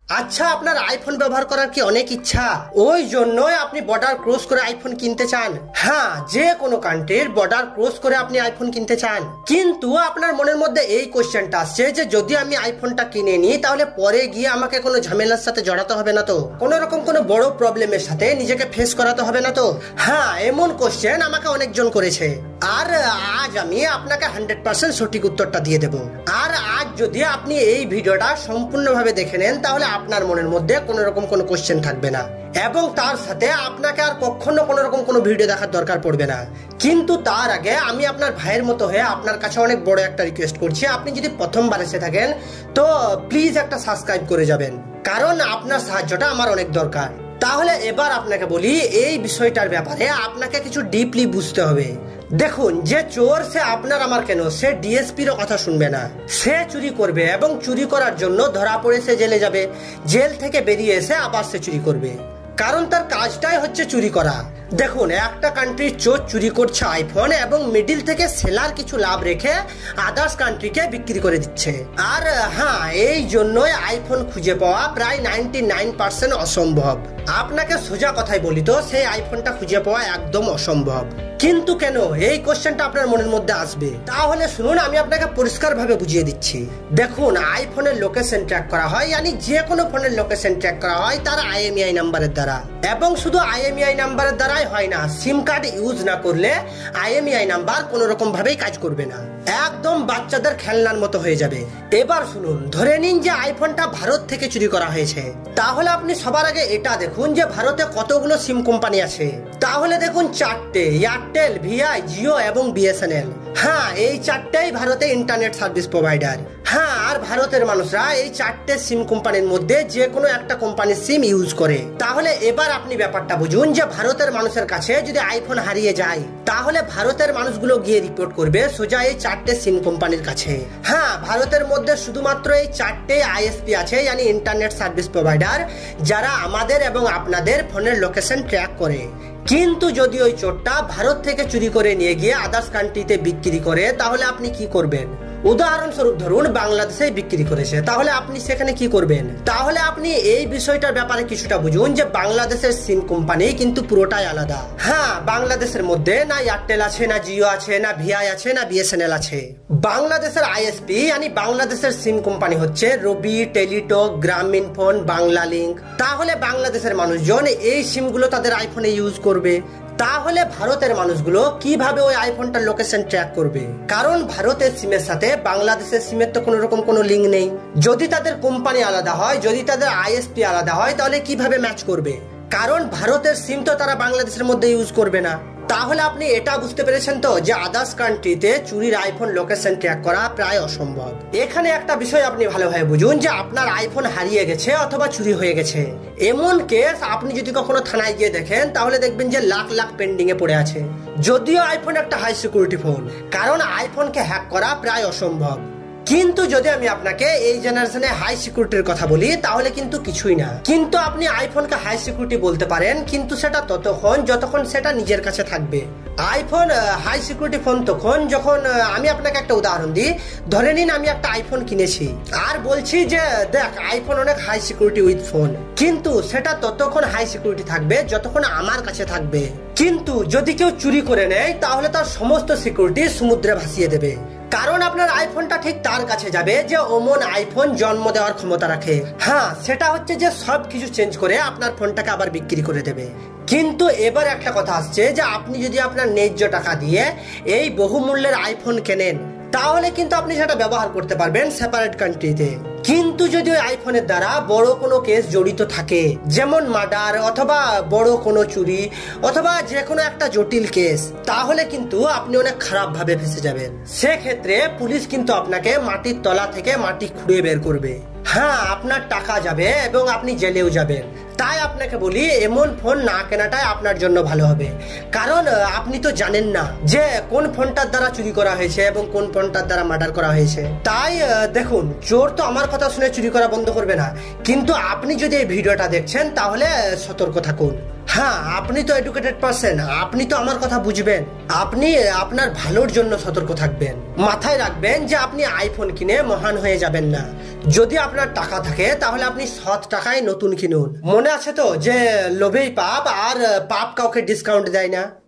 আচ্ছা, আপনার আইফোন ব্যবহার করার কি অনেক ইচ্ছা? ওই জন্যই আপনি বর্ডার ক্রস করে আইফোন কিনতে চান। হ্যাঁ, যে কোনো কান্ট্রির বর্ডার ক্রস করে আপনি আইফোন কিনতে চান। কিন্তু আপনার মনের মধ্যে এই কোশ্চেনটা আসছে যে যদি আমি আইফোনটা কিনে নিই তাহলে পরে গিয়ে আমাকে কোনো ঝামেলার সাথে জড়াতে হবে না তো? কোনো রকম কোনো বড় প্রবলেমের সাথে নিজেকে ফেস করাতে হবে না তো? হ্যাঁ, এমন কোশ্চেন আমাকে অনেকজন করেছে। আর আজ আমি আপনাকে 100% সঠিক উত্তরটা দিয়ে দেব। আর আজ যদি আপনি এই ভিডিওটা সম্পূর্ণভাবে দেখে নেন তাহলে আপনার মনের মধ্যে কোনো রকম কোনো কোশ্চেন থাকবে না, এবং তার সাথে আপনাকে আর কখনো কোনো রকম কোনো ভিডিও দেখার দরকার পড়বে না। কিন্তু তার আগে আমি আপনার ভাইয়ের মতো হয়ে আপনার কাছে অনেক বড় একটা রিকোয়েস্ট করছি, আপনি যদি প্রথমবার এসে থাকেন তো প্লিজ একটা সাবস্ক্রাইব করে যাবেন, কারণ আপনার সাহায্যটা আমার অনেক দরকার। তাহলে এবার আপনাকে বলি, এই বিষয়টার ব্যাপারে আপনাকে কিছু ডিপলি বুঝতে হবে। দেখুন, যে চোর সে আপনার আমার কেন, সে ডিএসপির কথা শুনবে না। সে চুরি করবে এবং চুরি করার জন্য ধরা পড়ে সে জেলে যাবে। জেল থেকে বেরিয়ে এসে আবার সে চুরি করবে, কারণ তার কাজটাই হচ্ছে চুরি করা। দেখুন, একটা কান্ট্রির চোর চুরি করছে আইফোন এবং মিডিল থেকে সেলার কিছু লাভ রেখে আদার্স কান্ট্রিকে বিক্রি করে দিচ্ছে। আর হ্যাঁ, এই জন্যই আইফোন খুঁজে পাওয়া প্রায় 99% অসম্ভব। আপনাকে সোজা কথাই বলি তো, সেই আইফোনটা খুঁজে পাওয়া একদম অসম্ভব। কিন্তু কেন, এই কোশ্চেনটা আপনার মনের মধ্যে আসবে। তাহলে শুনুন, আমি আপনাকে পরিষ্কার ভাবে বুঝিয়ে দিচ্ছি। দেখুন, আইফোনের লোকেশন ট্র্যাক করা হয়, মানে যে কোনো ফোনের লোকেশন ট্র্যাক করা হয় তার IMEI নাম্বারের দ্বারা। এবং শুধু IMEI নাম্বারের দ্বারাই হয় না, সিম কার্ড ইউজ না করলে IMEI নাম্বার কোনো রকম ভাবেই কাজ করবে না, একদম বাচ্চাদের খেলনার মতো হয়ে যাবে। এবার শুনুন, ধরে নিন যে আইফোনটা ভারত থেকে চুরি করা হয়েছে। তাহলে আপনি সবার আগে এটা দেখুন যে ভারতে কতগুলো সিম কোম্পানি আছে। তাহলে দেখুন 4টে, এয়ারটেল, ভিআই, জিও এবং BSNL। হ্যাঁ, এই 4টেই ভারতে ইন্টারনেট সার্ভিস প্রোভাইডার। হ্যাঁ, আর ভারতের মানুষরা এই 4টে সিম কোম্পানির মধ্যে যে কোনো একটা কোম্পানির সিম ইউজ করে। তাহলে এবার আপনি ব্যাপারটা বুঝুন যে ভারতের মানুষের কাছে যদি আইফোন হারিয়ে যায় তাহলে ভারতের মানুষগুলো গিয়ে রিপোর্ট করবে সোজা এই 4টে সিম কোম্পানির কাছে। হ্যাঁ, ভারতের মধ্যে শুধুমাত্র এই 4টে ISP আছে, মানে ইন্টারনেট সার্ভিস প্রোভাইডার, যারা আমাদের এবং আপনাদের ফোনের লোকেশন ট্র্যাক করে। কিন্তু যদি ওই চোরটা ভারত থেকে চুরি করে নিয়ে গিয়ে আদার্স কান্ট্রিতে বিক্রি করে তাহলে আপনি কি করবেন? উদাহরণস্বরূপ ধরুন বাংলাদেশে বিক্রি করেছে, তাহলে আপনি সেখানে কি করবেন? তাহলে আপনি এই বিষয়টার ব্যাপারে কিছুটা বুঝুন যে বাংলাদেশের সিম কোম্পানি কিন্তু পুরোটাই আলাদা। হ্যাঁ, বাংলাদেশের মধ্যে না এয়ারটেল আছে, না জিও আছে, না ভিআই আছে, না BSNL আছে। বাংলাদেশের ISP মানে বাংলাদেশের সিম কোম্পানি হচ্ছে রবি, টেলিটক, গ্রামীণফোন, বাংলা লিংক। তাহলে বাংলাদেশের মানুষজন এই সিমগুলো তাদের আইফোনে ইউজ করবে। তাহলে ভারতের মানুষগুলো কিভাবে ওই আইফোনটার লোকেশন ট্র্যাক করবে? কারণ ভারতের সিমের সাথে বাংলাদেশের সিমের তো কোনো রকম কোনো লিঙ্ক নেই। যদি তাদের কোম্পানি আলাদা হয়, যদি তাদের ISP আলাদা হয়, তাহলে কিভাবে ম্যাচ করবে? কারণ ভারতের সিম তো তারা বাংলাদেশের মধ্যে ইউজ করবে না। তাহলে আপনি এটা বুঝতে পেরেছেন তো যে আদার্স কান্ট্রিতে চুরির আইফোন লোকেশন ট্র্যাক করা প্রায় অসম্ভব। এখানে একটা বিষয় আপনি ভালোভাবে বুঝুন যে আপনার আইফোন হারিয়ে গেছে অথবা চুরি হয়ে গেছে। এমন কেস আপনি যদি কখনো থানায় গিয়ে দেখেন তাহলে দেখবেন যে লাখ লাখ পেন্ডিং এ পড়ে আছে। যদিও আইফোন একটা হাই সিকিউরিটি ফোন, কারণ আইফোনকে হ্যাক করা প্রায় অসম্ভব। কিন্তু যদি আমি আপনাকে এই জেনারেশনে হাই সিকিউরিটির কথা বলি তাহলে কিন্তু কিছুই না। কিন্তু আপনি আইফোনকে হাই সিকিউরিটি বলতে পারেন, কিন্তু সেটা ততক্ষণ যতক্ষণ সেটা নিজের কাছে থাকবে। আইফোন হাই সিকিউরিটি ফোন তখন যখন, আমি আপনাকে একটা উদাহরণ দিই। ধরে নিন আমি একটা আইফোন কিনেছি আর বলছি যে দেখ আইফোন অনেক হাই সিকিউরিটি উইথ ফোন, কিন্তু সেটা ততক্ষণ হাই সিকিউরিটি থাকবে যতক্ষণ আমার কাছে থাকবে। কিন্তু যদি কেউ চুরি করে নেয় তাহলে তার সমস্ত সিকিউরিটি সমুদ্রে ভাসিয়ে দেবে, কারণ আপনার আইফোনটা ঠিক তার কাছে যাবে যে ওমন আইফোন জন্ম দেওয়ার ক্ষমতা রাখে। হ্যাঁ, সেটা হচ্ছে যে সব কিছু চেঞ্জ করে আপনার ফোনটাকে আবার বিক্রি করে দেবে। কিন্তু এবার একটা কথা আসছে যে আপনি যদি আপনার ন্যায্য টাকা দিয়ে এই বহুমূল্যের আইফোন কেনেন তাহলে কিন্তু আপনি সেটা ব্যবহার করতে পারবেন সেপারেট কান্ট্রিতে। কিন্তু যদি ওই আইফোনের দ্বারা বড় কোনো কেস জড়িত থাকে, যেমন মার্ডার অথবা বড় কোনো চুরি অথবা যে কোনো একটা জটিল কেস, তাহলে কিন্তু আপনি অনেক খারাপ ভাবে ফেসে যাবেন। সেক্ষেত্রে পুলিশ কিন্তু আপনাকে মাটির তলা থেকে মাটি খুঁড়ে বের করবে। হ্যাঁ, আপনার টাকা যাবে এবং আপনি জেলেও যাবেন। তাই আপনাকে বলি, এমন ফোন না কেনাটাই আপনার জন্য ভালো হবে, কারণ আপনি তো জানেন না যে কোন ফোনটার দ্বারা চুরি করা হয়েছে এবং কোন ফোনটার দ্বারা মার্ডার করা হয়েছে। তাই দেখুন, চোর তো আমার কথা শুনে চুরি করা বন্ধ করবে না, কিন্তু আপনি যদি এই ভিডিওটা দেখছেন তাহলে সতর্ক থাকুন। হ্যাঁ, আপনি তো এডুকেটেড পারসন, আপনি তো আমার কথা বুঝবেন, আপনি আপনার ভালোর জন্য সতর্ক থাকবেন। মাথায় রাখবেন যে আপনি আইফোন কিনে মহান হয়ে যাবেন না। যদি আপনার টাকা থাকে তাহলে আপনি সৎ টাকায় নতুন কিনুন। মনে আছে তো যে লোভেই পাপ, আর পাপ কাউকে ডিসকাউন্ট দেয় না।